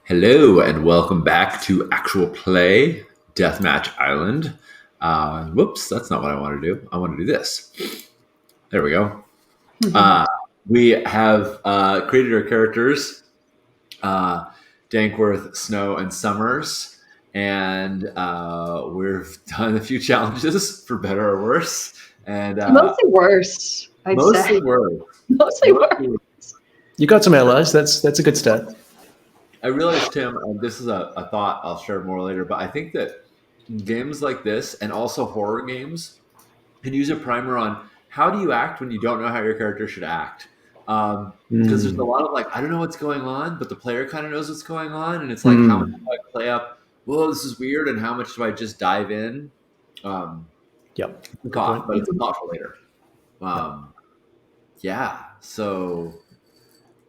Hello and welcome back to Actual Play Deathmatch Island. Whoops, that's not what I want to do. I want to do this. There we go. We have created our characters, Dankworth, Snow, and Summers, and we've done a few challenges for better or worse. And Mostly worse, I'd mostly say. worse. Mostly worse. You got some allies. That's a good start. I realized, Tim, and this is a thought I'll share more later, but I think that games like this and also horror games can use a primer on how do you act when you don't know how your character should act. Because there's a lot of I don't know what's going on, but the player kind of knows what's going on. And it's like, how much do I play up, whoa, this is weird, and how much do I just dive in? Yep. It's a thought, but it's a thought for later. Yeah, so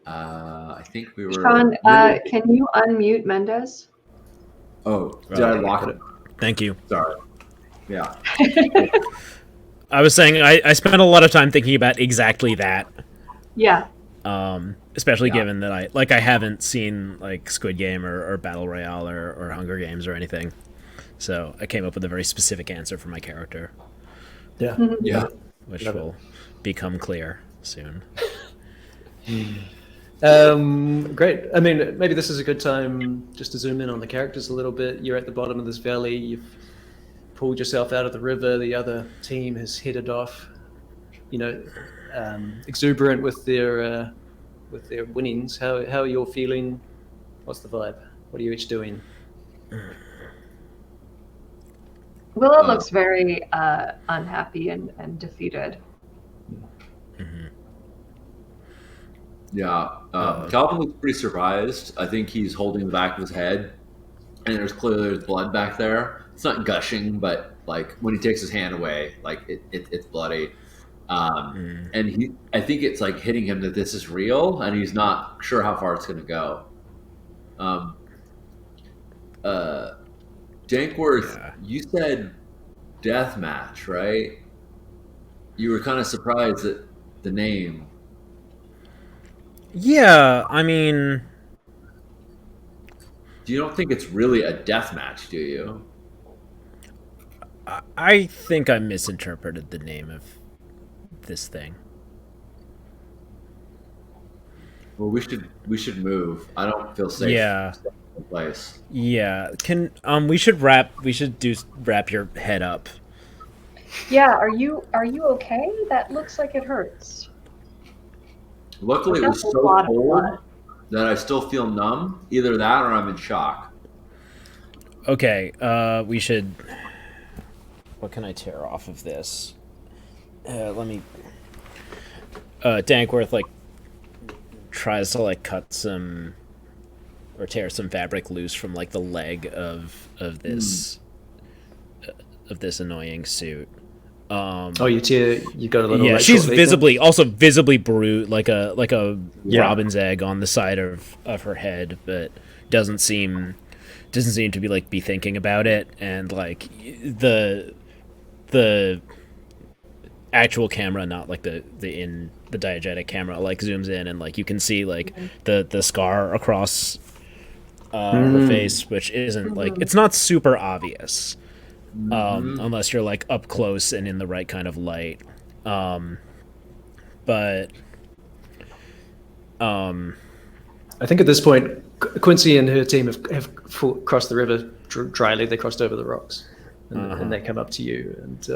I think we were... Sean, can you unmute Mendez? Oh, did I lock it? Thank you. Sorry. Yeah. I was saying I spent a lot of time thinking about exactly that. Yeah. Especially given that I haven't seen Squid Game or Battle Royale or Hunger Games or anything. So I came up with a very specific answer for my character. Yeah. Yeah. Which will become clear soon. Great. I mean, maybe this is a good time just to zoom in on the characters a little bit. You're at the bottom of this valley. You've pulled yourself out of the river. The other team has headed off, exuberant with their winnings. How are you all feeling? What's the vibe? What are you each doing? Willow looks very unhappy and defeated. Mm-hmm. Yeah, Calvin looks pretty surprised. I think he's holding the back of his head, and there's blood back there. It's not gushing, but when he takes his hand away, it's bloody. And I think it's hitting him that this is real, and he's not sure how far it's going to go. Dankworth, you said Deathmatch, right? You were kind of surprised at the name. Yeah, I mean... You don't think it's really a death match, do you? I think I misinterpreted the name of this thing. Well, we should move. I don't feel safe. Yeah. In place. Yeah. We should wrap your head up. Yeah, are you okay? That looks like it hurts. Luckily, it was so cold that I still feel numb. Either that or I'm in shock. Okay, we should... What can I tear off of this? Let me... Dankworth, tries to, cut some... or tear some fabric loose from, the leg of this... of this annoying suit. You got a little... Yeah, she's visibly bruised, like a robin's egg on the side of her head, but doesn't seem to be thinking about it, and the actual camera, not the diegetic camera, zooms in and you can see the scar across her face, which isn't it's not super obvious. Unless you're up close and in the right kind of light. But I think at this point, Quincy and her team have crossed the river dryly. They crossed over the rocks, and they come up to you. And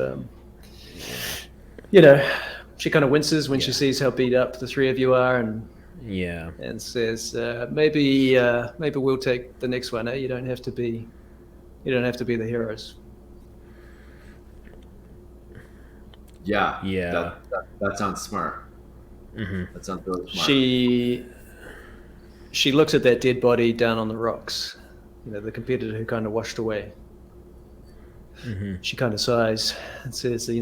she kind of winces when she sees how beat up the three of you are, and says, maybe we'll take the next one. You don't have to be the heroes. Yeah. That sounds smart. Mm-hmm. That sounds really smart. She looks at that dead body down on the rocks. The competitor who kind of washed away. Mm-hmm. She kind of sighs and says, this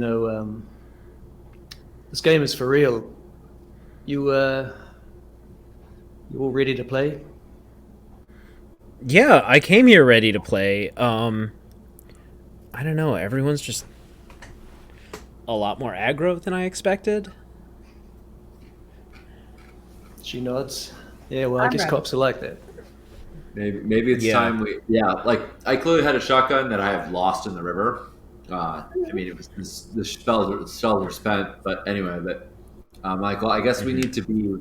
game is for real. You all ready to play? Yeah, I came here ready to play. I don't know. Everyone's just a lot more aggro than I expected. She nods. Yeah, well, I guess cops are like that. Maybe it's time we. Yeah, like I clearly had a shotgun that I have lost in the river. I mean, it was the shells were spent, but anyway. But Michael, I guess we need to be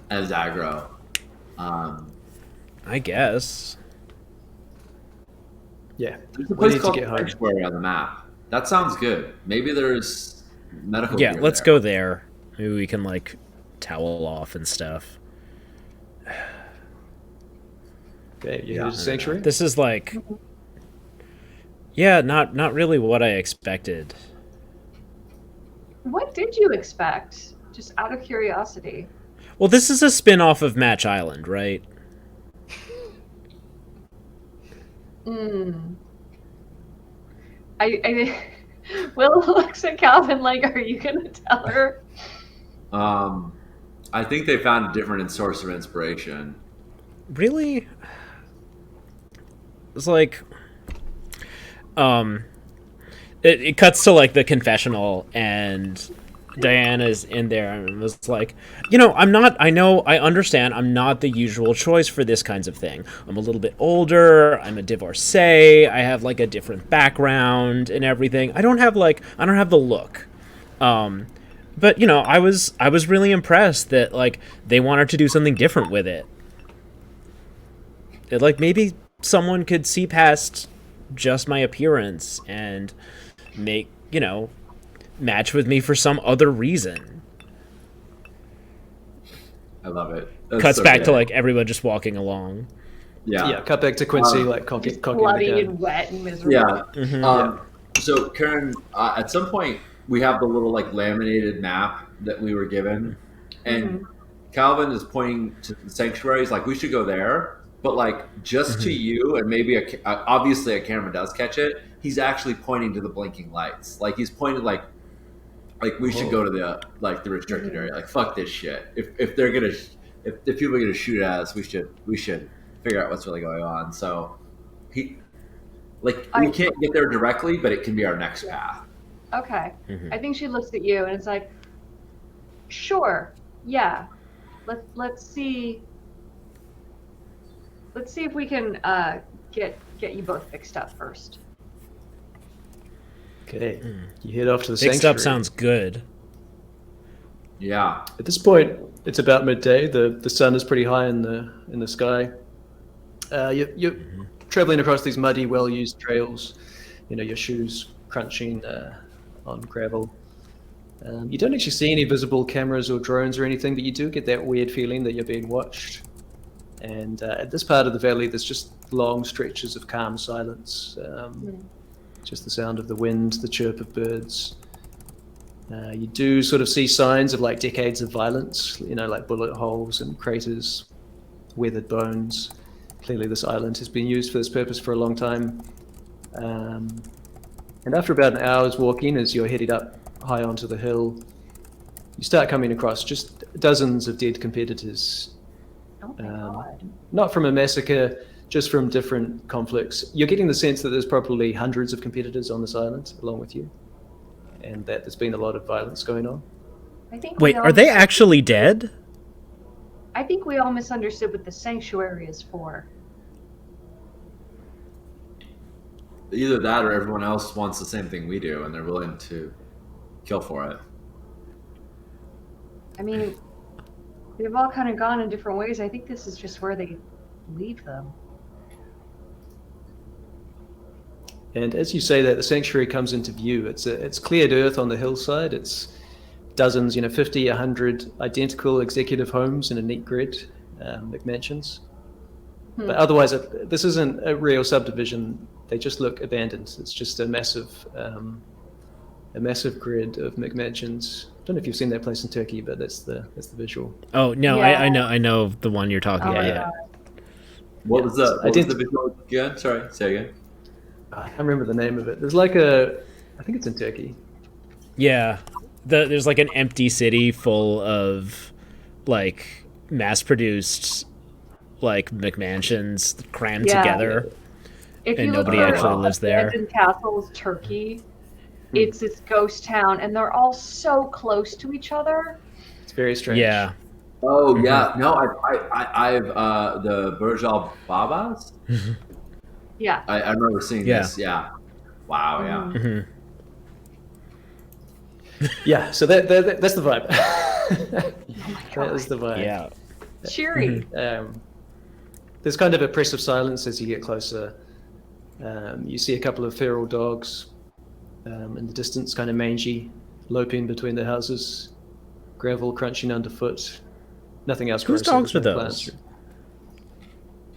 as aggro. I guess. Yeah, There's a we place need to called get home. Sanctuary on the map. That sounds good. Maybe there's medical Yeah, gear let's there. go there. Maybe we can like towel off and stuff. Okay, you headed to Sanctuary? This is like, yeah, not really what I expected. What did you expect? Just out of curiosity. Well, this is a spin-off of Match Island, right? I Will looks at Calvin like, are you gonna tell her? I think they found a different source of inspiration. Really? It's like, it cuts to like the confessional, and Diana's in there and was like, I understand I'm not the usual choice for this kinds of thing. I'm a little bit older, I'm a divorcee, I have like a different background and everything. I don't have the look. But I was really impressed that like they wanted to do something different with it. Like maybe someone could see past just my appearance and make, match with me for some other reason. I love it. That's Cuts so back good. to like everyone just walking along. Yeah, cut back to Quincy, like cocking the Bloody gun. and wet and miserable. Yeah. So Karen, at some point we have the little like laminated map that we were given, and Calvin is pointing to the sanctuary. He's like, we should go there, but like just to you, and maybe obviously a camera does catch it. He's actually pointing to the blinking lights. Like he's pointed like we should go to the restricted area. Like fuck this shit. If they're gonna if people are gonna shoot at us, we should figure out what's really going on. So we can't get there directly, but it can be our next path. Okay. I think she looks at you and it's like, sure, yeah. Let's see if we can get you both fixed up first. Okay, you head off to the Fixed sanctuary. up sounds good. Yeah. At this point, it's about midday. The sun is pretty high in the sky. You're traveling across these muddy, well-used trails. Your shoes crunching on gravel. You don't actually see any visible cameras or drones or anything, but you do get that weird feeling that you're being watched. And at this part of the valley, there's just long stretches of calm silence. Just the sound of the wind, the chirp of birds. You do sort of see signs of like decades of violence, like bullet holes and craters, weathered bones. Clearly this island has been used for this purpose for a long time. And after about an hour's walking, as you're headed up high onto the hill, you start coming across just dozens of dead competitors. Oh my God. Not from a massacre, just from different conflicts. You're getting the sense that there's probably hundreds of competitors on this island along with you, and that there's been a lot of violence going on. I think Wait, are they actually dead? I think we all misunderstood what the sanctuary is for. Either that or everyone else wants the same thing we do and they're willing to kill for it. I mean, they've all kind of gone in different ways. I think this is just where they leave them. And as you say that, the sanctuary comes into view. It's cleared earth on the hillside. It's dozens, 50, 100 identical executive homes in a neat grid, McMansions. But otherwise, this isn't a real subdivision. They just look abandoned. It's just a massive grid of McMansions. I don't know if you've seen that place in Turkey, but that's the visual. Oh no, Yeah. I know the one you're talking about. Yeah. What was the visual again? Sorry, say again. I can't remember the name of it. There's like I think it's in Turkey. Yeah, there's like an empty city full of like mass-produced like McMansions crammed together, If and you nobody look actually for lives there. Abandoned Castles, Turkey, it's this ghost town, and they're all so close to each other. It's very strange. Yeah, Oh yeah, no, I've the Burjal Babas. Yeah. I remember seeing Yeah. this. Yeah. Wow. Yeah. Mhm. Yeah, so that's the vibe. Oh my That is god. the vibe. Yeah. Cheery. There's kind of oppressive silence as you get closer. You see a couple of feral dogs in the distance, kind of mangy, loping between the houses, gravel crunching underfoot. Nothing else Whose grows here. dogs There's are no plants. those?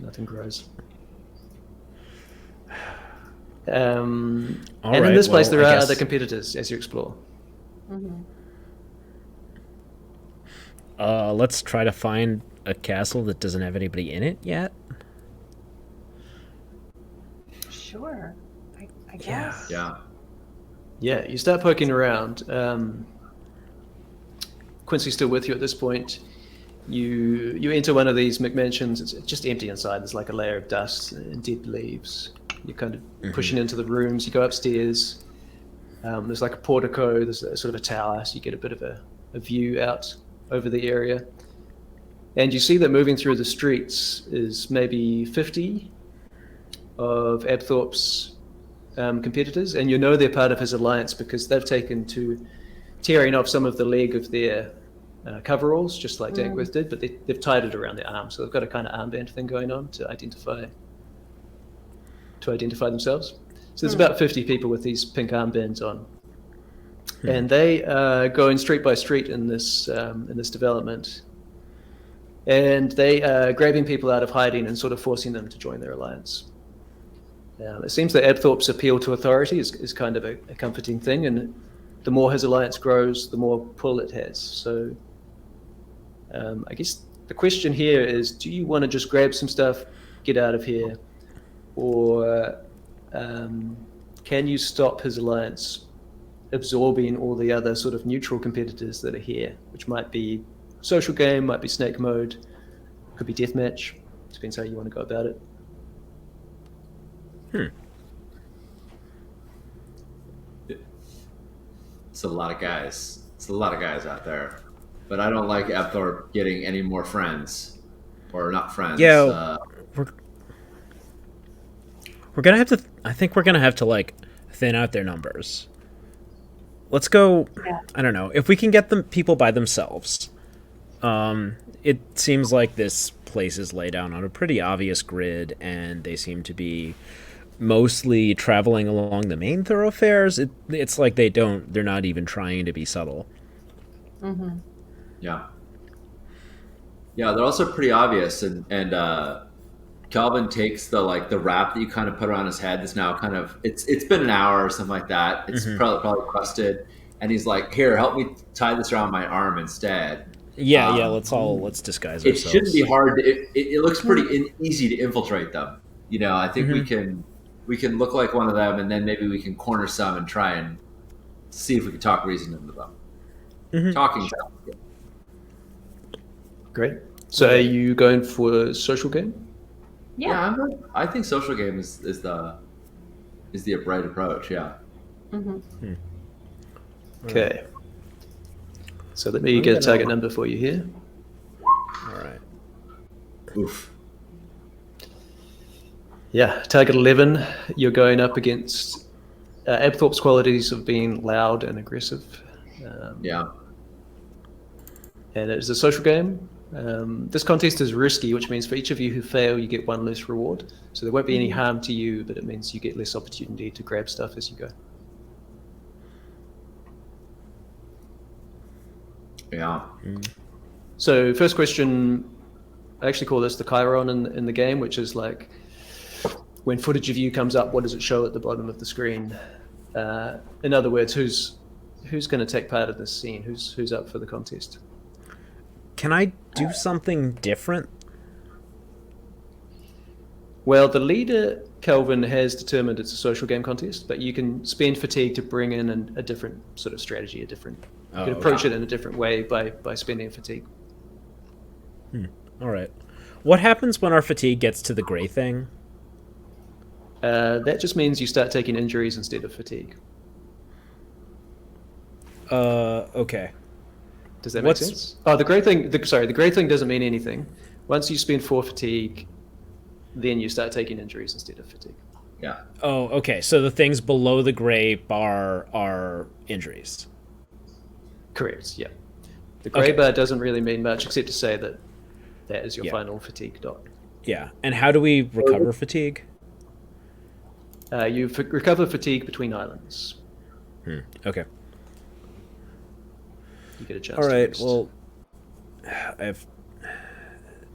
Nothing grows. All And in right. this place, Well, there I are guess other competitors as you explore. Mhm. let's try to find a castle that doesn't have anybody in it yet. Sure. I Yeah. guess. Yeah. Yeah, you start poking around. Quincy's still with you at this point. You enter one of these McMansions. It's just empty inside. There's like a layer of dust and dead leaves. You're kind of pushing into the rooms. You go upstairs. There's like a portico. There's sort of a tower, so you get a bit of a view out over the area. And you see that moving through the streets is maybe 50 of Abthorpe's competitors, and you know they're part of his alliance because they've taken to tearing off some of the leg of their coveralls, just like Dankworth did, but they've tied it around their arm, so they've got a kind of armband thing going on to identify themselves. So there's about 50 people with these pink armbands on, and they are going street by street in this development, and they are grabbing people out of hiding and sort of forcing them to join their alliance. It seems that Abthorpe's appeal to authority is kind of a comforting thing, and the more his alliance grows, the more pull it has. So I guess the question here is, do you want to just grab some stuff, get out of here, or can you stop his alliance absorbing all the other sort of neutral competitors that are here, which might be social game, might be snake mode, could be deathmatch, depends how you want to go about it. It's a lot of guys. It's a lot of guys out there. But I don't like Epthorpe getting any more friends, or not friends. Yeah. We're gonna have to. I think we're gonna have to like thin out their numbers. Let's go. Yeah. I don't know if we can get them people by themselves. It seems like this place is laid down on a pretty obvious grid, and they seem to be mostly traveling along the main thoroughfares. It's like they're not even trying to be subtle. Mhm. Yeah. Yeah, they're also pretty obvious, and Calvin takes the wrap that you kind of put around his head. That's now kind of it's been an hour or something like that. It's probably crusted, and he's like, "Here, help me tie this around my arm instead." Yeah, let's disguise It ourselves. shouldn't be hard. It looks pretty easy to infiltrate them. I think we can look like one of them, and then maybe we can corner some and try and see if we can talk reason into them. Talking. Sounds good. Great. So are you going for a social game? Yeah. I think social game is the right approach. Yeah. Mhm. Okay. So let me get a target number for you here. All right. Oof. Yeah, target 11. You're going up against Abthorpe's qualities of being loud and aggressive. Yeah. And it's a social game. This contest is risky, which means for each of you who fail, you get one less reward. So there won't be any harm to you, but it means you get less opportunity to grab stuff as you go. Yeah. So first question, I actually call this the Chiron in the game, which is like when footage of you comes up, what does it show at the bottom of the screen? In other words, who's going to take part in this scene? Who's up for the contest? Can I do something different? Well, the leader, Kelvin, has determined it's a social game contest, but you can spend fatigue to bring in a different sort of strategy, you can approach it in a different way by spending fatigue. All right. What happens when our fatigue gets to the gray thing? That just means you start taking injuries instead of fatigue. Okay. Does that make sense? Oh, the grey thing. The grey thing doesn't mean anything. Once you spend 4 fatigue, then you start taking injuries instead of fatigue. Yeah. Oh, okay. So the things below the gray bar are injuries. Correct. Yeah. The grey Okay. bar doesn't really mean much except to say that is your Yeah. final fatigue dot. Yeah. And how do we recover fatigue? You recover fatigue between islands. Okay. You get a chance. All to right. rest. Well, I have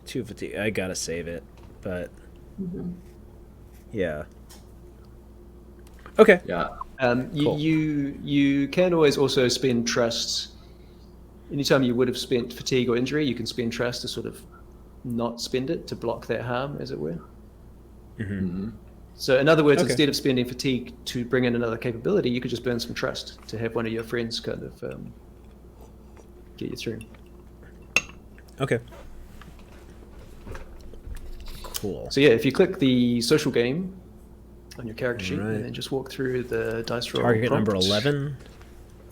2 fatigue. I gotta save it, but yeah. Okay. Yeah. Cool. You can always also spend trust. Anytime you would have spent fatigue or injury, you can spend trust to sort of not spend it to block that harm, as it were. So, in other words, Okay. instead of spending fatigue to bring in another capability, you could just burn some trust to have one of your friends kind of get you through. Okay. Cool. So yeah, if you click the social game on your character sheet Right. and then just walk through the dice roll Target prompt. number 11.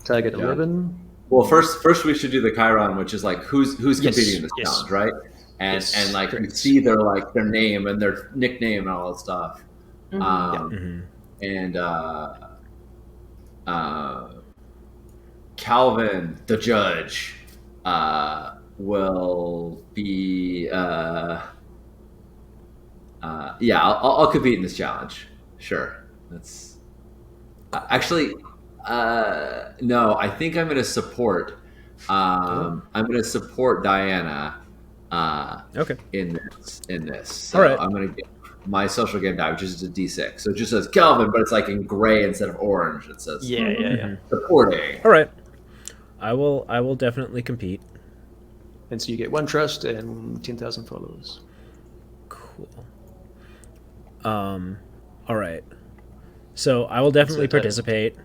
Target Yeah. 11. Well, first we should do the Chiron, which is like who's competing in this Yes. challenge, right? And Yes, and like you correct. see their name and their nickname and all that stuff. Mhm. And Calvin, the judge, will be yeah, I'll compete in this challenge. Sure, that's actually no. I think I'm going to support. I'm going to support Diana. Okay. In this. So All right. I'm going to get my social game die, which is a D6. So it just says Calvin, but it's like in gray instead of orange. It says Yeah. supporting. All right. I will definitely compete. And so you get 1 trust and 10,000 followers. Cool. All right. So I will definitely participate.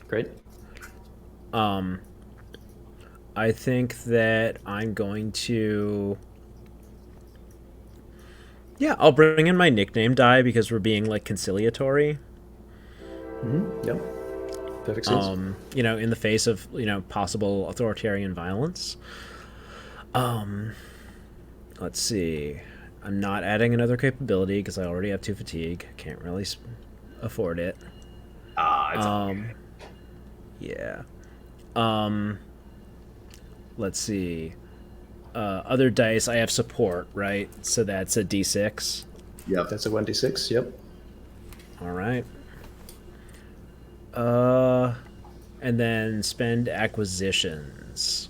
Great. I think that I'm going to. Yeah, I'll bring in my nickname die because we're being like conciliatory. Yep. Perfect sense. In the face of possible authoritarian violence. Let's see. I'm not adding another capability because I already have 2 fatigue. Can't really afford it. It's okay. Yeah. Let's see. Other dice, I have support, right? So that's a D6. Yep. That's a 1d6. Yep. All right. And then spend acquisitions.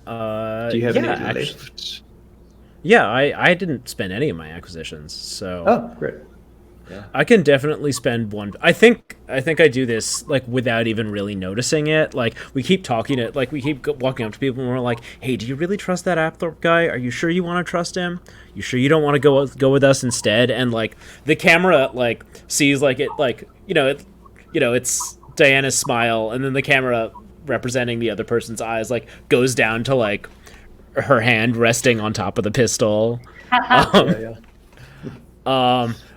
Do you have any actually, left? Yeah, I didn't spend any of my acquisitions, so Oh, great. I can definitely spend one. I think I do this like without even really noticing it. Like we keep we keep walking up to people and we're like, "Hey, do you really trust that Apthorpe guy? Are you sure you want to trust him? You sure you don't want to go with us instead?" And like the camera like sees like it like it's Diana's smile, and then the camera representing the other person's eyes like goes down to like her hand resting on top of the pistol. Yeah.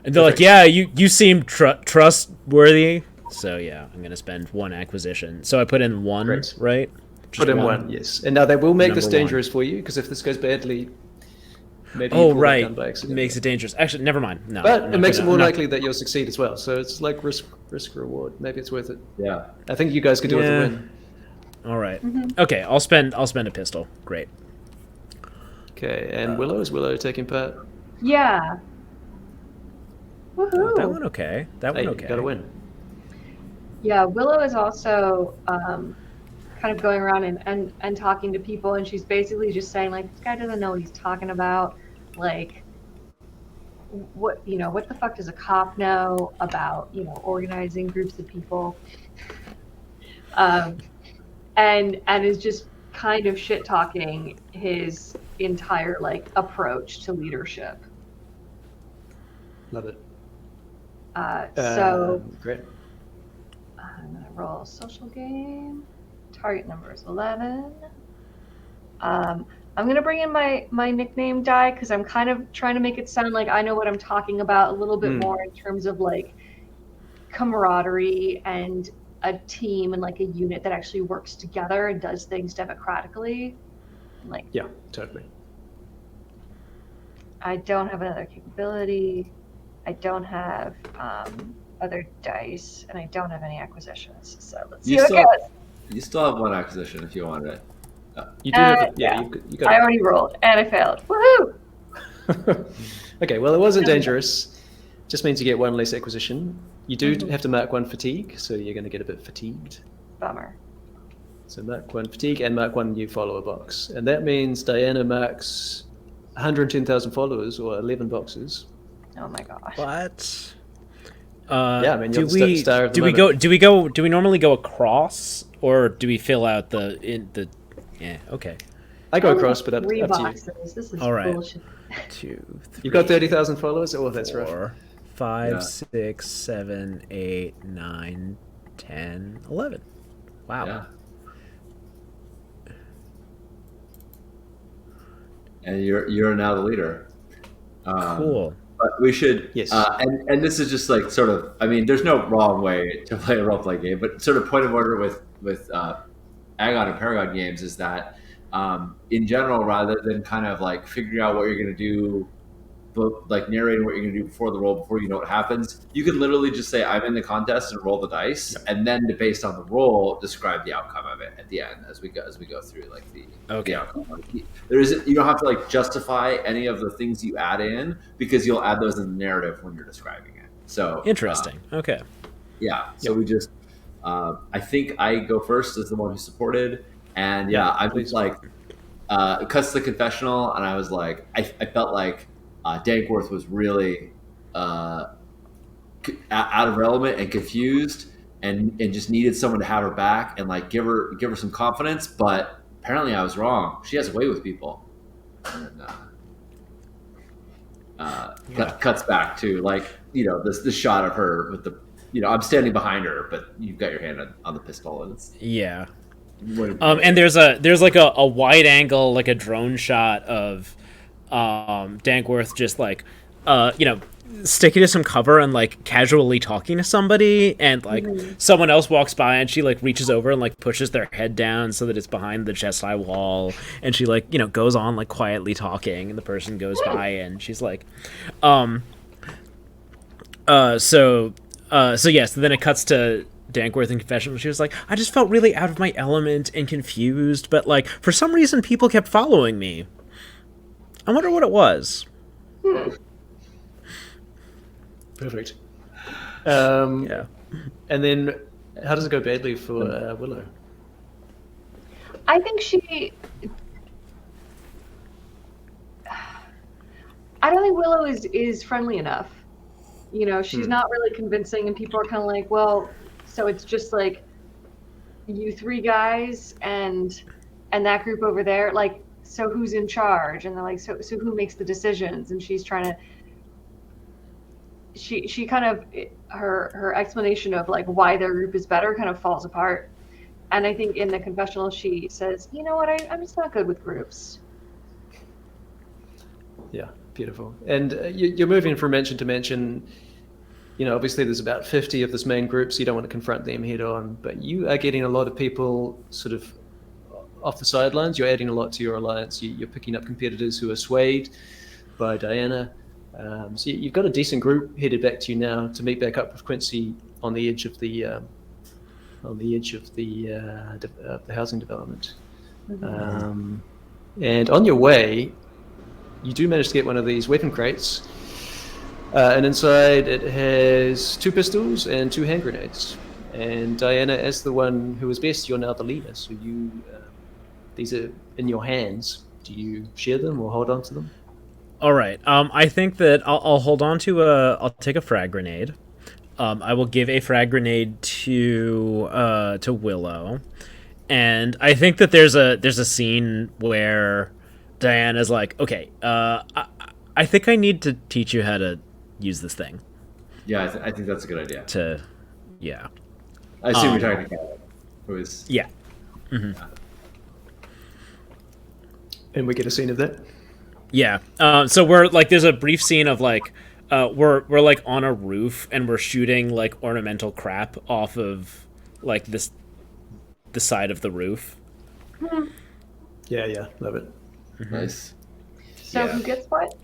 And they're like, yeah, you seem trustworthy. So yeah, I'm gonna spend 1 acquisition. So I put in 1, Great. right? Put in 1, yes. And now they will make this Number 1. dangerous for you because if this goes badly, maybe you Oh pull right, that gun by accident. makes it dangerous. Actually, never mind. No, But I'm it not makes it gonna- more I'm not- likely that you'll succeed as well. So it's like risk reward. Maybe it's worth it. Yeah. I think you guys could do it with Yeah. a win. All right. Okay, I'll spend a pistol. Great. Okay, and is Willow taking part? Yeah. Woohoo. That one okay. That Hey, one okay. got to win. Yeah, Willow is also kind of going around and talking to people, and she's basically just saying like, this guy doesn't know what he's talking about. Like, what the fuck does a cop know about organizing groups of people? And is just kind of shit talking his entire like approach to leadership. Love it. So Great. I'm gonna roll a social game. Target number is 11. I'm gonna bring in my nickname die because I'm kind of trying to make it sound like I know what I'm talking about a little bit more in terms of like camaraderie and a team and like a unit that actually works together and does things democratically. Like, Yeah, totally. I don't have another capability. I don't have other dice, and I don't have any acquisitions. So let's see You how it still goes. you still have one acquisition if you wanted it. You do have it. Yeah. You got I it. already rolled, and I failed. Woohoo! Okay, well, it wasn't dangerous. Just means you get one less acquisition. You do have to mark one fatigue, so you're going to get a bit fatigued. Bummer. So mark one fatigue and mark one new follower box. And that means Diana marks 110,000 followers or 11 boxes. Oh my gosh. What? Yeah, I mean, you're do the we star of the do we moment. do we normally go across, or do we fill out the in the? Yeah. Okay. I go across, but up to Three you. boxes. This is All right. bullshit. 2, 3, You've got 30,000 followers? Oh, that's rough. 4, 5, Yeah. 6, 7, 8, 9, 10, 11. Wow. Yeah. And you're now the leader. Cool. But we should, Yes. and this is just like sort of, I mean, there's no wrong way to play a role play game, but sort of point of order with Agon and Paragon games is that in general, rather than kind of like figuring out what you're going to do, but like narrating what you're going to do before the roll, before you know what happens, you could literally just say, I'm in the contest and roll the dice, and then based on the roll, describe the outcome of it at the end as we go through like the outcome. Like, there isn't, you don't have to like justify any of the things you add in because you'll add those in the narrative when you're describing it. So Interesting. Okay. yeah. So we just, I think I go first as the one who supported, and I'm please. just like, it cuts to the confessional, and I was like, I felt like Dankworth was really out of element and confused, and just needed someone to have her back and like give her some confidence. But apparently, I was wrong. She has a way with people. And cuts back to like this shot of her with the I'm standing behind her, but you've got your hand on the pistol, and it's Yeah. And there's like a wide angle, like a drone shot of Dankworth just like sticking to some cover and like casually talking to somebody, and like someone else walks by and she like reaches over and like pushes their head down so that it's behind the chest high wall, and she like goes on like quietly talking, and the person goes by and she's like so then it cuts to Dankworth in confessional. She was like, I just felt really out of my element and confused, but like for some reason people kept following me. I wonder what it was. Perfect. Yeah. And then how does it go badly for Willow? I think I don't think Willow is friendly enough. She's not really convincing, and people are kind of like, well, so it's just like you three guys and that group over there, like, so who's in charge? And they're like, so who makes the decisions? And she's trying to she kind of her explanation of like why their group is better kind of falls apart. And I think in the confessional she says, you know what, I'm just not good with groups. Yeah, beautiful. And you're moving from mention to mention. Obviously there's about 50 of this main group, so you don't want to confront them head on, but you are getting a lot of people sort of off the sidelines. You're adding a lot to your alliance. You're picking up competitors who are swayed by Diana. So you've got a decent group headed back to you now to meet back up with Quincy on the edge of the housing development. And on your way, you do manage to get one of these weapon crates. And inside it has 2 pistols and 2 hand grenades. And Diana, as the one who was best, you're now the leader. So these are in your hands. Do you share them or hold on to them? All right. I think that I'll hold on to I'll take a frag grenade. I will give a frag grenade to Willow, and I think that there's a scene where Diana's like, okay, I think I need to teach you how to use this thing. Yeah, I think that's a good idea. Yeah. I assume you're talking about who is. Yeah. Mm-hmm. And we get a scene of that. Yeah. So we're like, there's a brief scene of like, we're like on a roof and we're shooting like ornamental crap off of like the side of the roof. Yeah, love it. Nice. So Yeah. who gets what?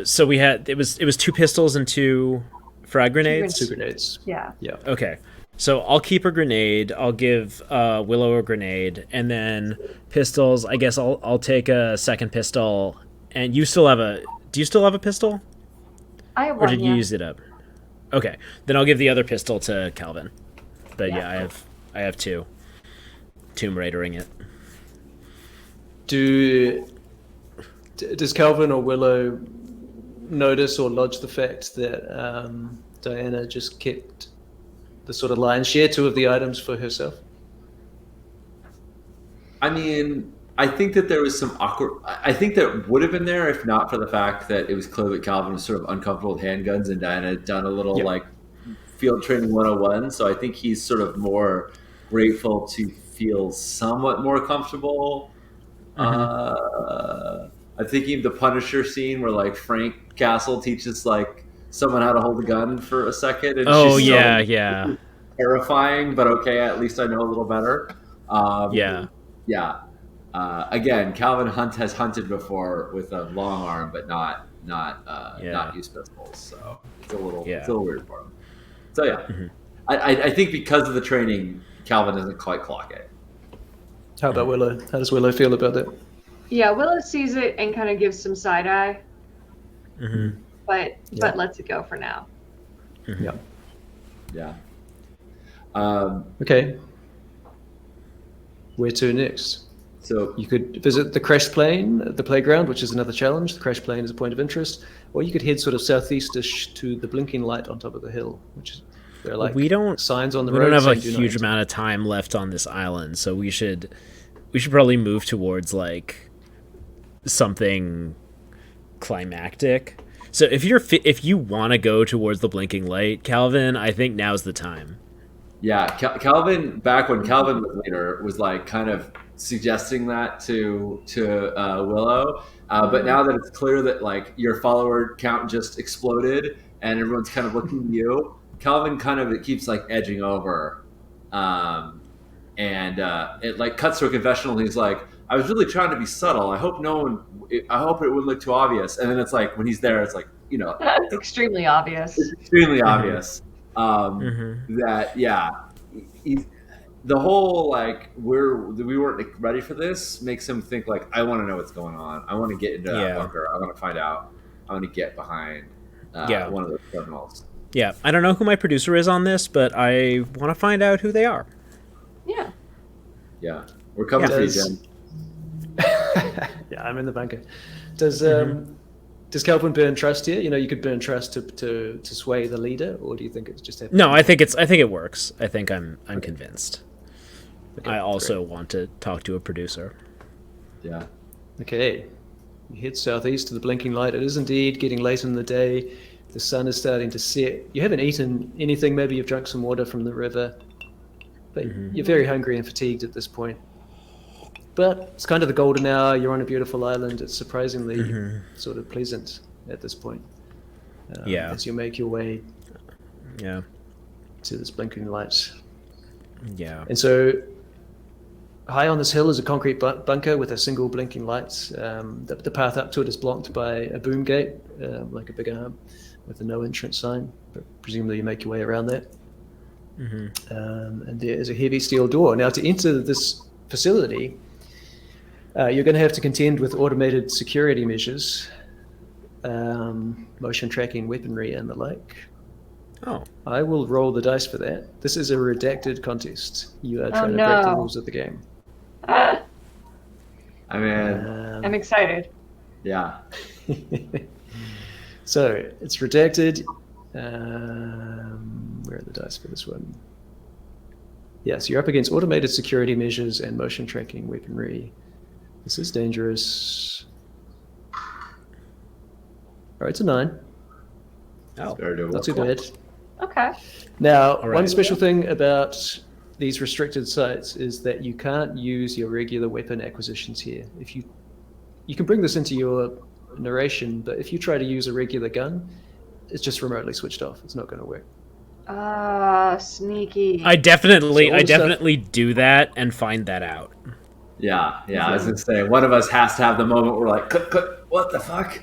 So we had it was 2 pistols and 2 frag grenades. 2 grenades. Yeah. Yeah. Okay. So I'll keep a grenade. I'll give Willow a grenade, and then pistols. I guess I'll take a second pistol. And you still have a? Do you still have a pistol, I have or one, did you yeah. use it up? Okay, then I'll give the other pistol to Calvin. But Yeah. yeah, I have 2. Tomb Raidering it. Does Calvin or Willow notice or lodge the fact that Diana just kept the sort of lion's share, 2 of the items for herself? I mean, I think that there was some awkward. I think that would have been there if not for the fact that it was clear that Calvin was sort of uncomfortable with handguns and Diana had done a little Yep. like field training 101. So I think he's sort of more grateful to feel somewhat more comfortable. I'm thinking of the Punisher scene where like Frank Castle teaches like someone how to hold a gun for a second, and Oh she's yeah, so yeah, terrifying, but okay, at least I know a little better. yeah, Yeah. Again, Calvin Hunt has hunted before with a long arm, but Yeah. not used pistols. So it's a Yeah. little weird for him. So yeah, I think because of the training, Calvin doesn't quite clock it. How about Willow? How does Willow feel about that? Yeah, Willow sees it and kind of gives some side eye, but lets it go for now. Yeah. Yeah. Okay. Where to next? So You could visit the crash plane at the playground, which is another challenge. The crash plane is a point of interest. Or you could head sort of southeastish to the blinking light on top of the hill, which is there are like we don't signs on the we road. don't have a saying do not huge enter. amount of time left on this island, so we should probably move towards like something climactic. So if you want to go towards the blinking light, Calvin, I think now's the time. yeah, Calvin, back when Calvin was leader, was like kind of suggesting that to Willow. But now that it's clear that like your follower count just exploded and everyone's kind of looking at you, Calvin kind of it keeps like edging over, and it like cuts to a confessional. And he's like, "I was really trying to be subtle. I hope I hope it wouldn't look too obvious." And then it's like when he's there, it's like Extremely obvious. it's extremely obvious that the whole like we weren't ready for this makes him think like I want to know what's going on. I want to get into that bunker. I want to find out. I want to get behind one of those criminals. Yeah, I don't know who my producer is on this, but I want to find out who they are. Yeah. Yeah, we're coming for you, Jen. Yeah, I'm in the bunker. Does Calvin burn trust here? You could burn trust to sway the leader, or do you think it's just happening? No, I think it works. I think I'm convinced. Okay, I also great. want to talk to a producer. Yeah. Okay. You head southeast to the blinking light. It is indeed getting late in the day. The sun is starting to set. You haven't eaten anything. Maybe you've drunk some water from the river. But you're very hungry and fatigued at this point. But it's kind of the golden hour. You're on a beautiful island. It's surprisingly sort of pleasant at this point. As you make your way Yeah. to this blinking light. Yeah. And so high on this hill is a concrete bunker with a single blinking light. The path up to it is blocked by a boom gate, like a big arm, with a no entrance sign. But presumably you make your way around that. And there is a heavy steel door. Now, to enter this facility, you're going to have to contend with automated security measures, motion tracking weaponry, and the like. Oh. I will roll the dice for that. This is a redacted contest. You are trying to break the rules of the game. Ah, I mean, I'm excited. yeah. So it's redacted. Where are the dice for this one? Yes, you're up against automated security measures and motion tracking weaponry. This is dangerous. All right, it's a 9. Oh. Very doable. Not too bad. Okay. Now, All right. one special thing about these restricted sites is that you can't use your regular weapon acquisitions here. If you can bring this into your narration, but if you try to use a regular gun, it's just remotely switched off. It's not going to work. Sneaky. I definitely, So all I the stuff- definitely do that and find that out. Yeah, yeah. I was gonna say one of us has to have the moment where like, click, click, what the fuck?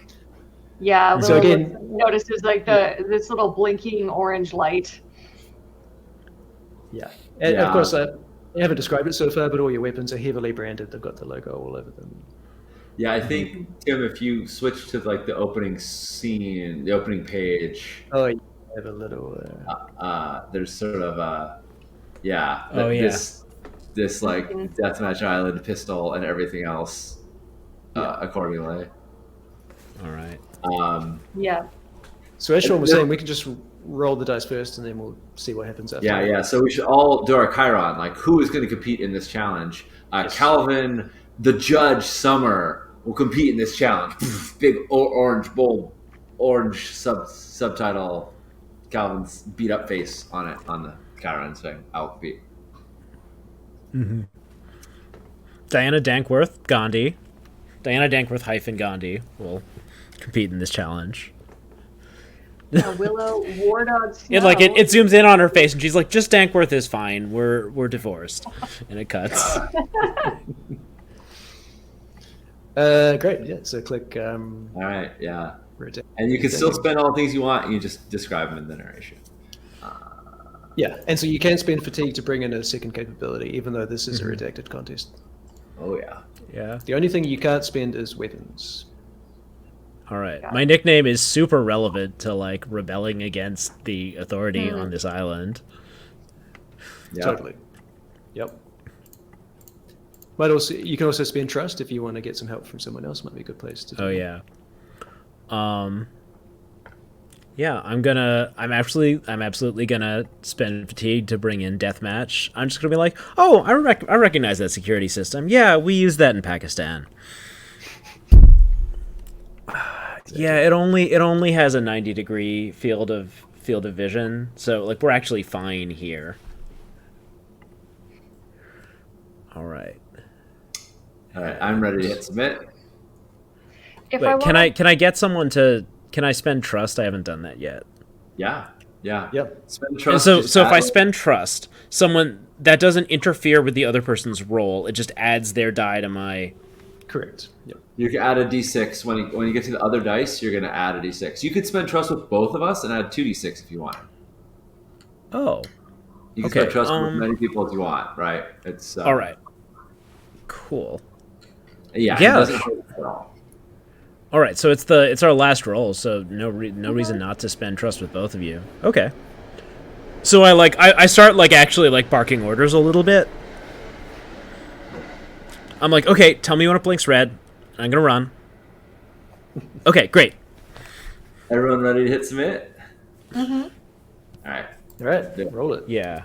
Yeah, So Willow again, notices like this little blinking orange light. yeah. And of Yeah, course, I haven't described it so far, but all your weapons are heavily branded. They've got the logo all over them. yeah. I think Tim, if you switch to like the opening scene, the opening page, Oh, you have a little. there's sort of yeah, Oh yeah. this like Mhm. deathmatch island pistol and everything else Yeah. accordingly. All right. Yeah. So as Sean was saying, we can just roll the dice first, and then we'll see what happens after. Yeah, yeah. So we should all do our Chiron. Like, who is going to compete in this challenge? Yes. Calvin, the Judge Summer, will compete in this challenge. Big orange, bold, orange subtitle. Calvin's beat up face on it on the Chiron saying, "I'll compete." Diana Dankworth, Gandhi. Diana Dankworth hyphen Gandhi will compete in this challenge. Willow, War Dog Snow. It zooms in on her face and she's like, "Just Dankworth is fine. We're divorced," and it cuts. Great. Yeah. So click. All right, yeah. Rotate. And you can still spend all the things you want. And you just describe them in the narration. Yeah, and so you can spend fatigue to bring in a second capability, even though this is a redacted contest. Oh yeah. Yeah. The only thing you can't spend is weapons. All right. My nickname is super relevant to like rebelling against the authority on this island. Yeah. Totally. Yep. Might also you can also spend trust if you want to get some help from someone else. Might be a good place to do. Oh that. yeah. Yeah, I'm absolutely gonna spend fatigue to bring in deathmatch. I'm just gonna be like, oh, I recognize that security system. Yeah, we use that in Pakistan. Yeah, it only has a 90-degree field of vision, so like we're actually fine here. All right. All right. I'm ready to hit submit. If Wait, I can I get someone to? Can I spend trust? I haven't done that yet. Yeah. Yeah. Yep. Spend And trust. so just if I add- spend trust, someone that doesn't interfere with the other person's roll, it just adds their die to my. Correct. Yep. You can add a d6 when you get to the other dice. You're going to add a d6. You could spend trust with both of us and add 2d6 if you want. Oh. You can Okay, spend trust with as many people as you want, right? It's All right. Cool. Yeah, Yeah. it doesn't hurt at all. All right, so it's our last roll, so no reason not to spend trust with both of you. Okay. So I start like actually like barking orders a little bit. I'm like, okay, tell me when it blinks red. I'm gonna run. Okay, great. Everyone ready to hit submit? Mm-hmm. All right. All right. Yeah. Roll it. Yeah.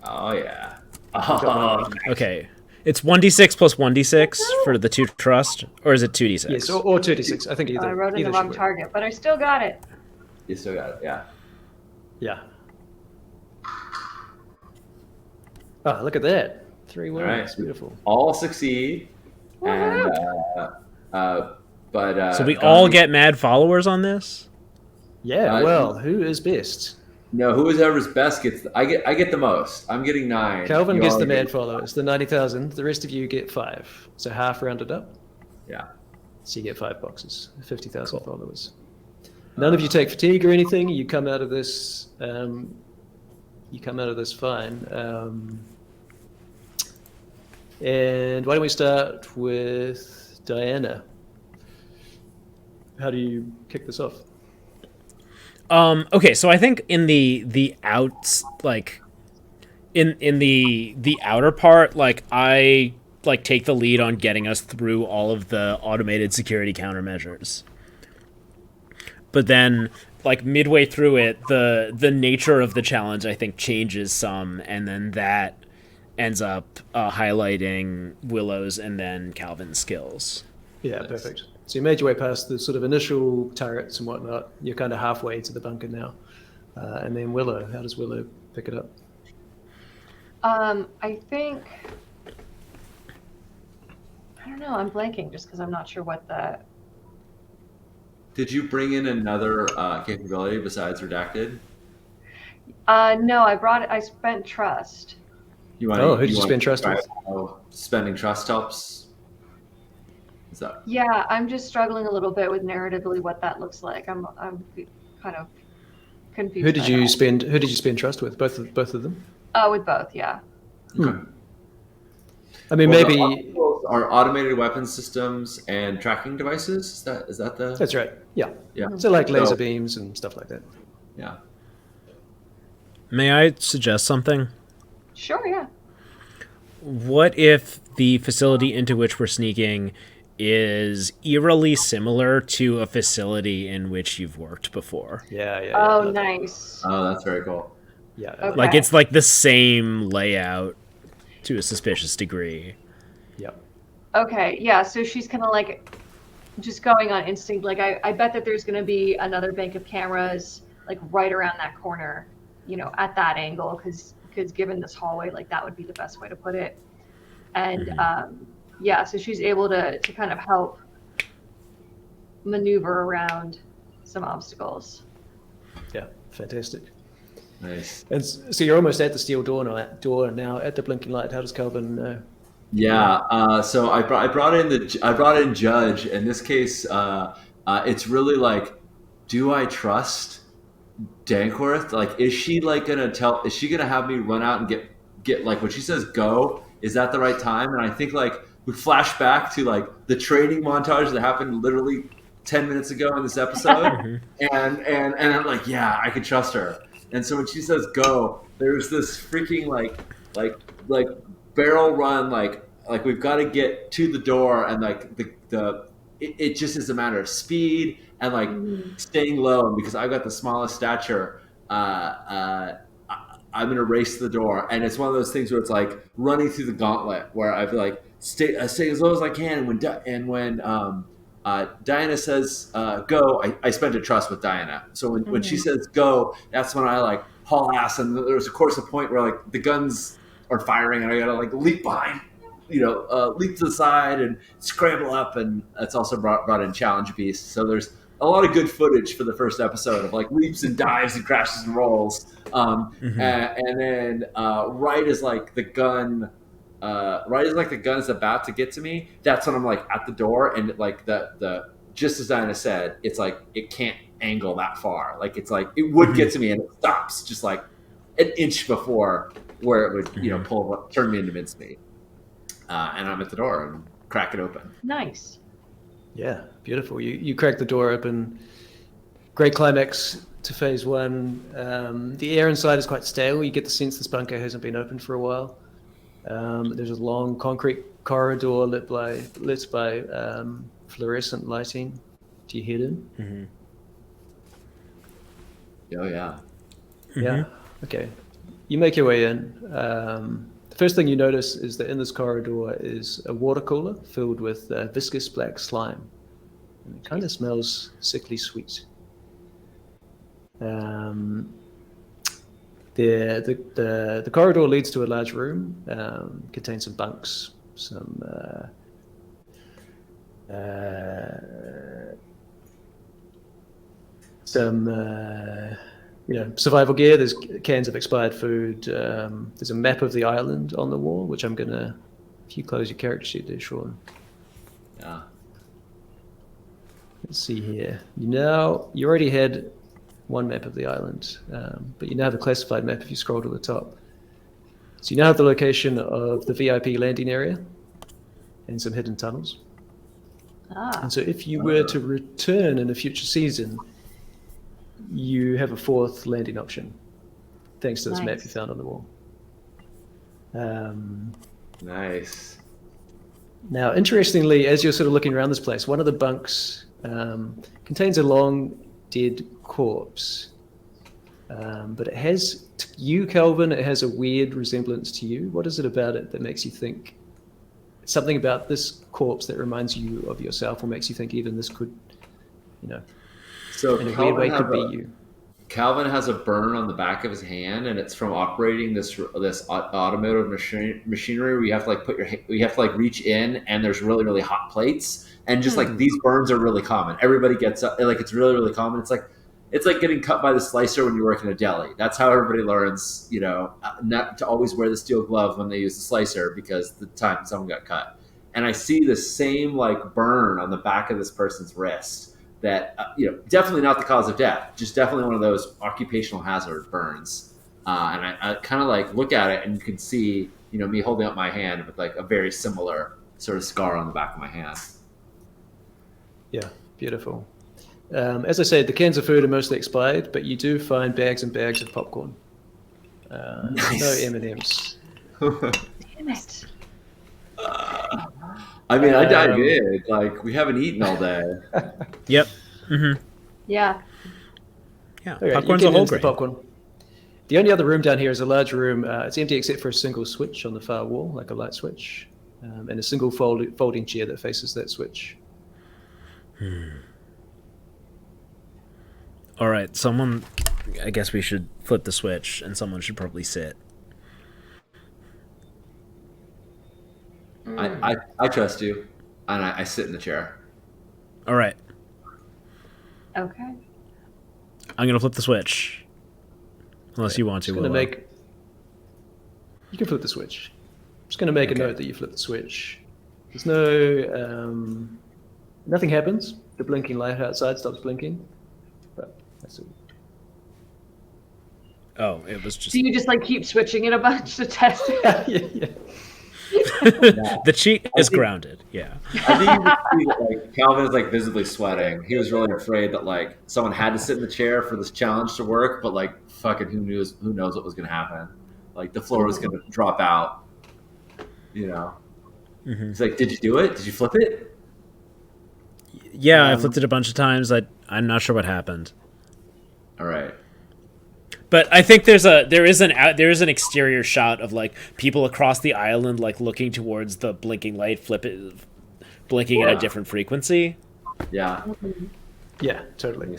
Oh yeah. Oh, Okay. It's 1d6 plus 1d6 for the 2 trust, or is it 2d6? Yes, or 2d6. I think either. I wrote in the either wrong should work. target, but I still got it. you still got it. Yeah. Yeah. Oh, look at that. 3 wins. right. Beautiful. All succeed, and but So we all Gandhi- get mad followers on this? Yeah. Well, who is best? no. Whoever's best gets. I get the most. I'm getting 9. Calvin You gets all the get- mad followers, the 90,000. The rest of you get 5. So half rounded up. Yeah. So you get 5 boxes, 50,000 followers. None of you take fatigue or anything. You come out of this. Fine. And why don't we start with Diana? How do you kick this off? Okay, so I think in the outs, like in the outer part, like I like take the lead on getting us through all of the automated security countermeasures. But then like midway through it, the nature of the challenge I think changes some, and then that ends up highlighting Willow's and then Calvin's skills. Yeah, perfect. So you made your way past the sort of initial turrets and whatnot. You're kind of halfway to the bunker now. And then Willow, how does Willow pick it up? I think I don't know. I'm blanking just because I'm not sure what the Did you bring in another capability besides redacted? No, I spent trust. Oh, who did You you want spend to trust describe with? how spending trust helps? Is that Yeah, I'm just struggling a little bit with narratively what that looks like. Kind of Who confused did by you that. spend? Who did you spend trust with? Both of them. With both, yeah. okay? I mean, Well, the maybe obstacles are automated weapon systems and tracking devices. Is that the that's right. Yeah. yeah? So like laser So beams and stuff like that. yeah, May I suggest something? Sure, yeah. What if the facility into which we're sneaking is eerily similar to a facility in which you've worked before? Yeah, yeah, yeah. I Oh, love that. nice. oh, that's very cool. Yeah, I love Like that. Okay. it's like the same layout to a suspicious degree. Yeah. Okay, yeah. So she's kind of like just going on instinct. Like I bet that there's going to be another bank of cameras like right around that corner, at that angle, because given this hallway, like that would be the best way to put it. And yeah, so she's able to kind of help maneuver around some obstacles. Yeah. Fantastic. Nice. And so you're almost at the steel door now at the blinking light. How does Calvin know? Yeah. So I brought in Judge. In this case, it's really like, do I trust Dankworth? Like, is she like gonna tell? Is she gonna have me run out and get like when she says go? Is that the right time? And I think like we flash back to like the training montage that happened literally 10 minutes ago in this episode, and I'm like, yeah, I can trust her. And so when she says go, there's this freaking like barrel run like we've got to get to the door and like it just is a matter of speed and like Mhm. staying low. And because I've got the smallest stature, I'm gonna race to the door, and it's one of those things where it's like running through the gauntlet, where I feel like stay as low as I can. And when Diana says go, I spend a trust with Diana. So when she Mhm. says go, that's when I like haul ass. And there's of course a point where like the guns are firing, and I gotta like leap behind, leap to the side and scramble up. And it's also brought in challenge beast. So there's a lot of good footage for the first episode of like leaps and dives and crashes and rolls. And then right as like the gun, right as like the gun's about to get to me, that's when I'm like at the door, and like the just as Diana said, it's like it can't angle that far. Like it's like it would get to me, and it stops just like an inch before where it would turn me into mincemeat. And I'm at the door and crack it open. Nice. Yeah, beautiful. You crack the door open. Great climax to phase one. The air inside is quite stale. You get the sense this bunker hasn't been opened for a while. There's a long concrete corridor lit by fluorescent lighting. Do you hear them? Oh yeah. Yeah. Okay. You make your way in. The first thing you notice is that in this corridor is a water cooler filled with viscous black slime. And it kind of smells sickly sweet. The corridor leads to a large room, contains some bunks, some survival gear. There's cans of expired food. There's a map of the island on the wall, which I'm gonna. If you close your character sheet there, Sean. Yeah. Let's see here. You already had one map of the island, but you now have a classified map if you scroll to the top. So you now have the location of the VIP landing area and some hidden tunnels. And so if you were to return in a future season, you have a fourth landing option, thanks to this map you found on the wall. Nice. Now, interestingly, as you're sort of looking around this place, one of the bunks contains a long dead corpse. But it has, to you, Calvin, it has a weird resemblance to you. What is it about it that makes you think something about this corpse that reminds you of yourself, or makes you think even this could, So in a weird way, could be you? Calvin has a burn on the back of his hand, and it's from operating this automotive machinery where you have to like you have to like reach in, and there's really hot plates, and just like these burns are really common. Everybody gets up, like it's really common. It's like getting cut by the slicer when you work in a deli. That's how everybody learns, not to always wear the steel glove when they use the slicer because the time someone got cut. And I see the same like burn on the back of this person's wrist that definitely not the cause of death, just definitely one of those occupational hazard burns. And I kind of like look at it, and you can see me holding up my hand with like a very similar sort of scar on the back of my hand. Yeah, beautiful. As I said, the cans of food are mostly expired, but you do find bags and bags of popcorn. Nice. No M&Ms. Damn it. I mean, I did. Like, we haven't eaten all day. Yep. Mm-hmm. Yeah. Yeah. Okay, Popcorn's you a get whole into the grain. popcorn. The only other room down here is a large room. It's empty except for a single switch on the far wall, like a light switch, and a single folding chair that faces that switch. All right, I guess we should flip the switch, and someone should probably sit. I trust you, and I sit in the chair. All right, Okay. I'm gonna flip the switch. Unless you want to. You can flip the switch. I'm just going to make a note that you flip the switch. There's nothing happens. The blinking light outside stops blinking. But that's it. Oh, it was just Do you just like keep switching it a bunch to test it? yeah. the cheat is grounded. Yeah. I think you can see that like Calvin is like visibly sweating. He was really afraid that like someone had to sit in the chair for this challenge to work, but like fucking who knows what was gonna happen. Like the floor was gonna drop out. He's like, did you do it? Did you flip it? Yeah, I flipped it a bunch of times. I'm not sure what happened. All right. But I think there is an exterior shot of like people across the island like looking towards the blinking light, blinking at a different frequency. Yeah. Yeah, totally.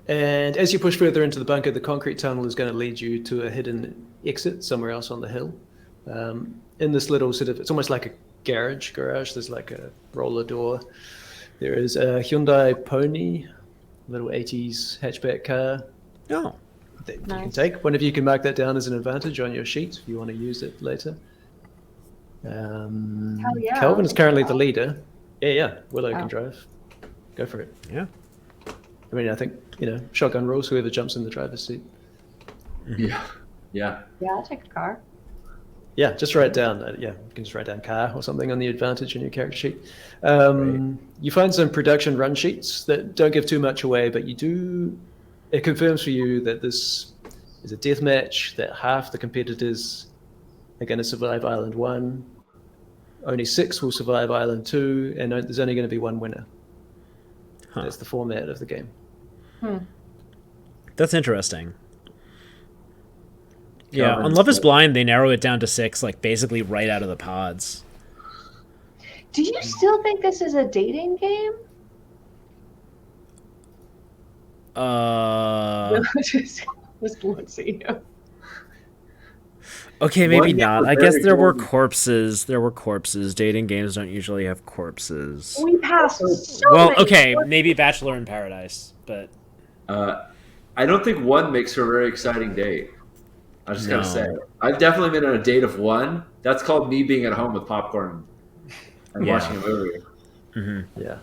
And as you push further into the bunker, the concrete tunnel is going to lead you to a hidden exit somewhere else on the hill. In this little sort of, it's almost like a garage. There's like a roller door. There is a Hyundai Pony, little 80s hatchback car. Oh. That you can take. One of you can mark that down as an advantage on your sheet if you want to use it later. Hell yeah. Calvin is currently the leader. Yeah. Willow can drive. Go for it. Yeah. I mean, I think, shotgun rules, whoever jumps in the driver's seat. Yeah. Yeah, I'll take a car. Yeah, just write down. You can just write down car or something on the advantage in your character sheet. You find some production run sheets that don't give too much away, but it confirms for you that this is a deathmatch, that half the competitors are going to survive Island 1, only 6 will survive Island 2, and there's only going to be one winner. Huh. That's the format of the game. That's interesting. Yeah, on Love is Blind, they narrow it down to 6, like basically right out of the pods. Do you still think this is a dating game? Just let's see. Okay, maybe One not. for I guess very there were good. corpses. Dating games don't usually have corpses. We passed so Well, many. okay, maybe Bachelor in Paradise, but I don't think 1 makes for a very exciting date. I just gotta No. say, I've definitely been on a date of 1. That's called me being at home with popcorn and Yeah. watching a movie. Yeah.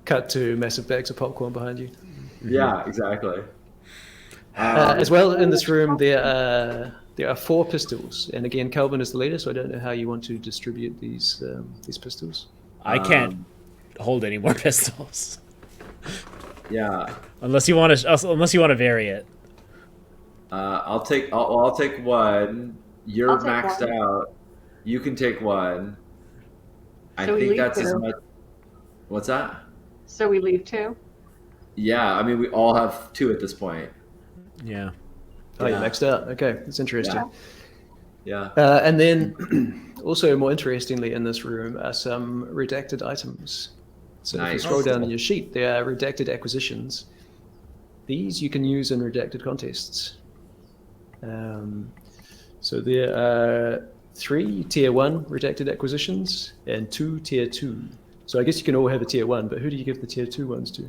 Cut to massive bags of popcorn behind you. Yeah, exactly. As well, in this room, there are 4 pistols, and again, Calvin is the leader, so I don't know how you want to distribute these pistols. I can't hold any more pistols Yeah. unless you want to vary it. I'll take 1. You're I'll take maxed 1. out. You can take 1. I So we think leave that's as 2. much. What's that? So we leave 2. Yeah, I mean we all have 2 at this point. Yeah. Oh, you Yeah. maxed out. Okay, that's interesting. Yeah. And then, also more interestingly, in this room are some redacted items. So if you Nice. scroll down in your sheet, there are redacted acquisitions. these you can use in redacted contests. So there are 3 tier 1 redacted acquisitions and 2 tier 2. So I guess you can all have a tier 1, but who do you give the tier 2 ones to?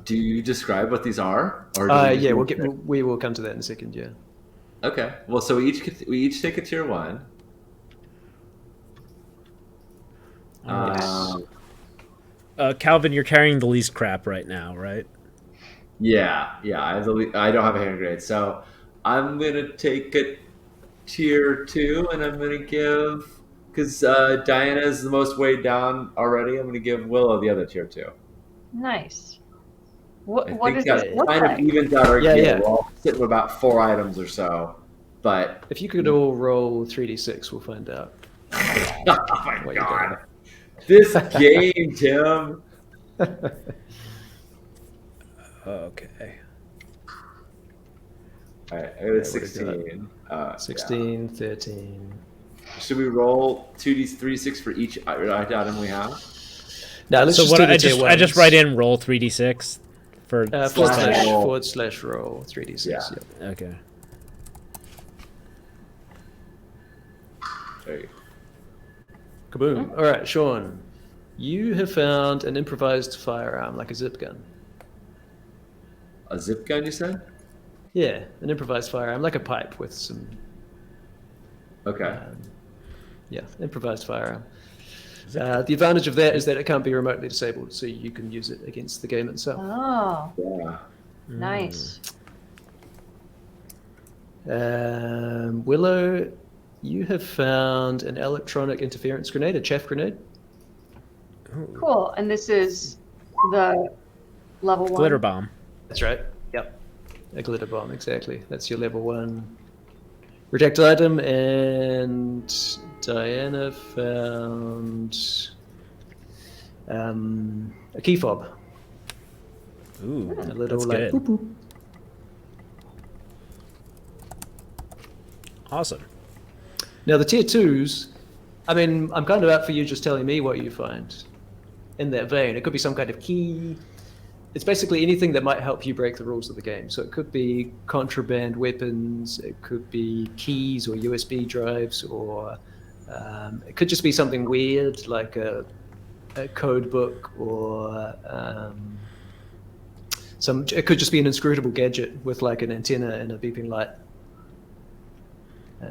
Do you describe what these are, or do we just Yeah, we will come to that in a second. Yeah. Okay. Well, so we each take a tier 1. Yes. Calvin, you're carrying the least crap right now, right? Yeah. I don't have a hand grenade, so I'm gonna take a tier 2, and I'm gonna give because Diana is the most weighed down already. I'm gonna give Willow the other tier 2. Nice. I What think does this that Yeah. look kind of like? evens out our Yeah, gear. yeah. We're all sitting with about 4 items or so, but If you could all roll 3d6, we'll find out. oh my What you god, got. this game, Tim. Okay. All right, I got Yeah, what do you 16. 16, 13. Should we roll 2d36 for each item we have? Now let's So just what do the I tier just ones. write in roll 3d6 for Slash roll. / roll 3d6. Yeah. Yep. Okay. There you go. Kaboom. All right, Sean, you have found an improvised firearm, like a zip gun. A zip gun, you said? Yeah, an improvised firearm, like a pipe with some. Okay. Yeah, improvised firearm. The advantage of that is that it can't be remotely disabled, so you can use it against the game itself. Oh, Yeah. nice. Willow, you have found an electronic interference grenade, a chaff grenade. Cool. And this is the level 1? Glitter bomb. That's right. Yep. A glitter bomb, exactly. That's your level 1 redacted item. And Diana found a key fob. Ooh, A little that's like good. boop boop. Awesome. Now the tier 2s, I mean, I'm kind of up for you just telling me what you find in that vein. It could be some kind of key. It's basically anything that might help you break the rules of the game. So it could be contraband weapons, it could be keys or USB drives, or it could just be something weird like a code book, or it could just be an inscrutable gadget with like an antenna and a beeping light.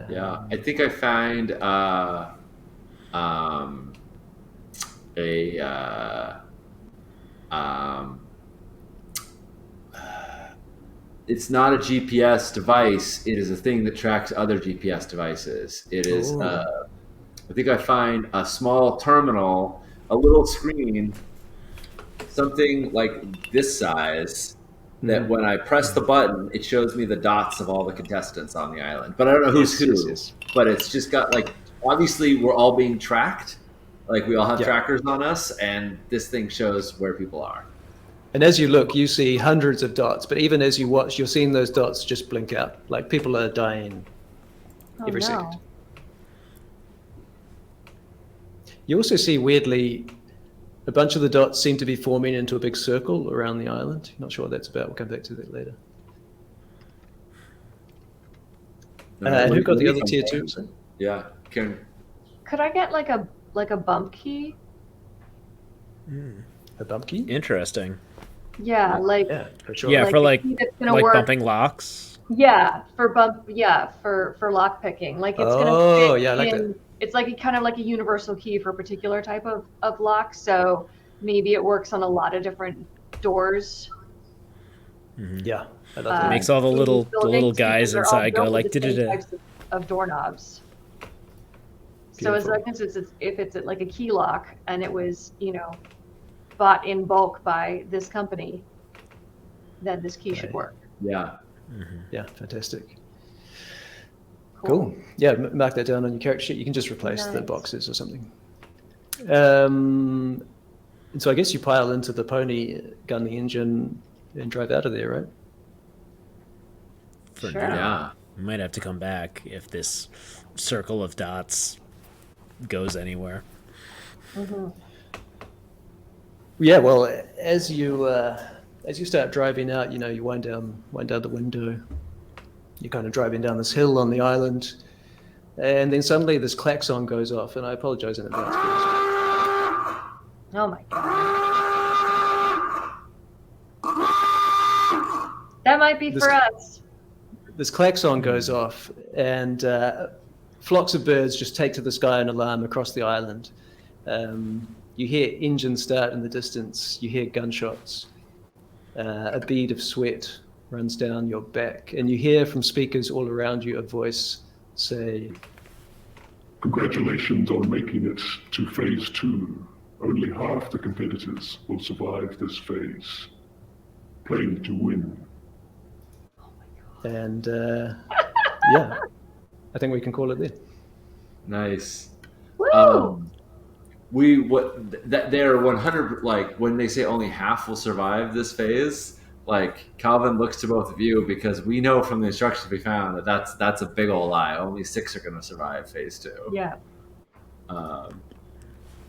Yeah. I think I find a it's not a GPS device. It is a thing that tracks other GPS devices. It is. I think I find a small terminal, a little screen, something like this size. That when I press the button, it shows me the dots of all the contestants on the island. But I don't know who's who. Yes. But it's just got like, obviously we're all being tracked. Like we all have Yeah. trackers on us, and this thing shows where people are. And as you look, you see hundreds of dots. But even as you watch, you're seeing those dots just blink out. Like people are dying every second. You also see, weirdly, a bunch of the dots seem to be forming into a big circle around the island. Not sure what that's about. We'll come back to that later. And who got the other tier 2s? Yeah, Karen. Could I get like a bump key? A bump key? Interesting. Yeah, like Yeah, for sure. Yeah, for a like key that's gonna work. bumping locks. Yeah, for for lock picking. Like it's gonna Oh, fit yeah, I like in. that. It's like a kind of like a universal key for a particular type of lock. So maybe it works on a lot of different doors. Yeah, I love that. Makes all the in these little buildings, guys because they're all inside go built like with the same da-da-da. types of doorknobs. So as Beautiful. like instance, if it's like a key lock and it was, bought in bulk by this company, then this key should Right. work. Yeah. Yeah, fantastic. Cool. Yeah, mark that down on your character sheet. You can just replace the Nice. boxes or something. And so I guess you pile into the pony, gun the engine, and drive out of there, right? For Sure. now. Yeah. We might have to come back if this circle of dots goes anywhere. Yeah, well, as you as you start driving out, you wind down the window. You're kind of driving down this hill on the island, and then suddenly this klaxon goes off, and I apologize in advance for this. Oh my god. That might be for us. This klaxon goes off, and flocks of birds just take to the sky in alarm across the island. You hear engines start in the distance. You hear gunshots. A bead of sweat runs down your back, and you hear from speakers all around you a voice say, "Congratulations on making it to phase 2. Only half the competitors will survive this phase. Playing to win." and yeah, I think we can call it there. Nice. Woo! They're 100, like when they say only half will survive this phase, like Calvin looks to both of you because we know from the instructions we found that that's a big old lie. Only 6 are going to survive phase 2. Yeah. Well,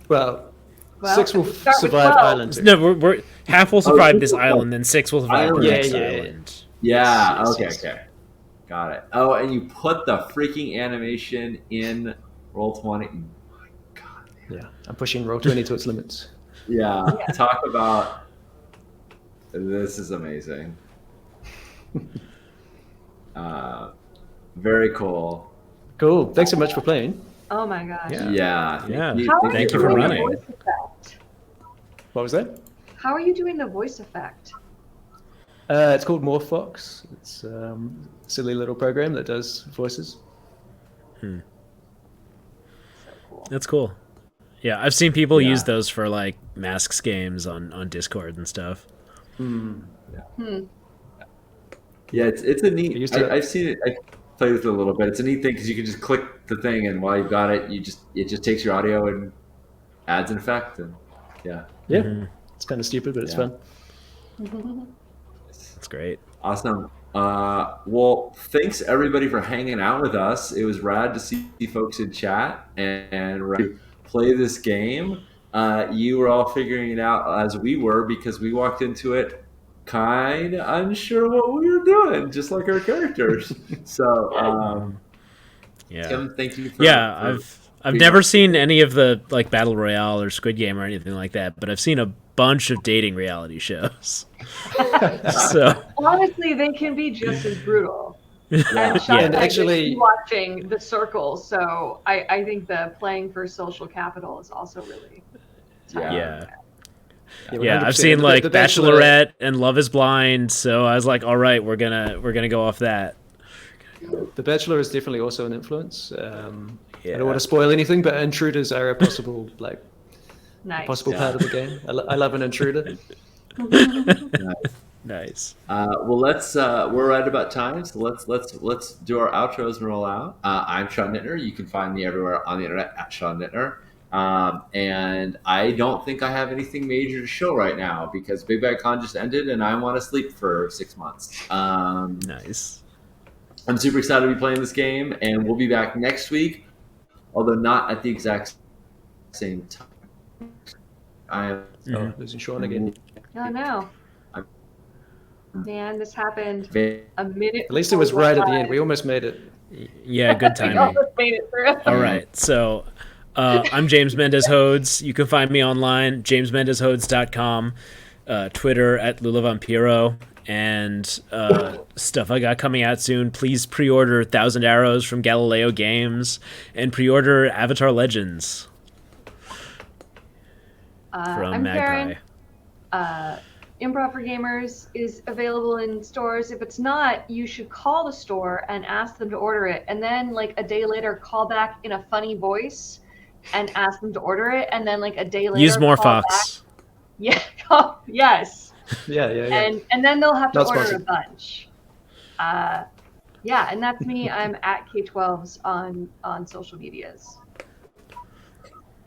Well, 6 will we start with survive 12. Island 2. No, we're half will survive this okay. island, then 6 will survive the Yeah, next yeah. island. Yeah. Yes, Okay. yes. Okay. Got it. Oh, and you put the freaking animation in Roll20. Yeah, I'm pushing Roll20 to its limits. Yeah. Talk about. This is amazing. Very cool. Cool. Thanks so much for playing. Oh my gosh. Yeah. Yeah. How are Thank you you for doing running. the voice effect? What was that? How are you doing the voice effect? It's called Morphox. It's a silly little program that does voices. So cool. That's cool. Yeah, I've seen people Yeah. use those for like masks games on Discord and stuff. Yeah, it's a neat. used to- I've seen it. I played with it a little bit. It's a neat thing because you can just click the thing, and while you've got it, it just takes your audio and adds an effect. And yeah, Yeah, it's kind of stupid, but it's Yeah. fun. That's great. awesome. Well, thanks everybody for hanging out with us. It was rad to see folks in chat and rad to play this game. You were all figuring it out as we were because we walked into it kind of unsure what we were doing, just like our characters. So, Yeah. Tim, thank you for I've never seen any of the like Battle Royale or Squid Game or anything like that, but I've seen a bunch of dating reality shows. So Honestly, they can be just as brutal. Yeah. And Sean And and I actually- just watching The Circle, so I think the playing for social capital is also really yeah. Yeah, I've 100%. seen like The Bachelorette and Love is Blind, so I was like, all right, we're gonna go off that. The Bachelor is definitely also an influence. I Yeah. don't want to spoil anything, but intruders are a possible nice. part of the game. I love an intruder. Nice. Well, we're right about time, so let's do our outros and roll out. I'm Sean Nittner. You can find me everywhere on the internet at Sean Nittner. And I don't think I have anything major to show right now because Big Bad Con just ended and I want to sleep for 6 months. Nice. I'm super excited to be playing this game, and we'll be back next week, although not at the exact same time. I am Oh, losing Sean again. Oh no. Man, this happened very a minute. At least it was right at the end. We almost made it. Yeah, good We timing. almost made it through. All right, so I'm James Mendez Hodes. You can find me online, jamesmendezhodes.com, Twitter at Lulavampiro, and stuff I got coming out soon. Please pre-order Thousand Arrows from Galileo Games and pre-order Avatar Legends from I'm Magpie. Karen. Improv for Gamers is available in stores. If it's not, you should call the store and ask them to order it. And then, like, a day later, call back in a funny voice and ask them to order it. And then, like, a day later, Use more call Fox. back. Yeah, yes. Yeah. And then they'll have to Not order sponsored. a bunch. Yeah, and that's me. I'm at K12s on social medias.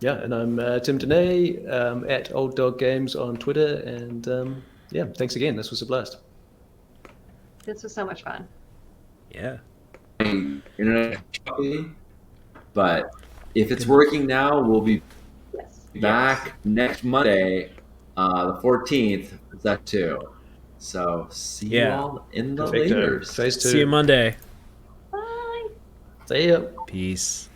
Yeah, and I'm Tim Denay at Old Dog Games on Twitter. And yeah, thanks again. This was a blast. This was so much fun. Yeah. internet choppy, but if it's working now, we'll be Yes. back next Monday, the 14th. Is that too? So see you Yeah. all in the Perfecto. laters. Phase 2. See you Monday. Bye. See ya. Peace.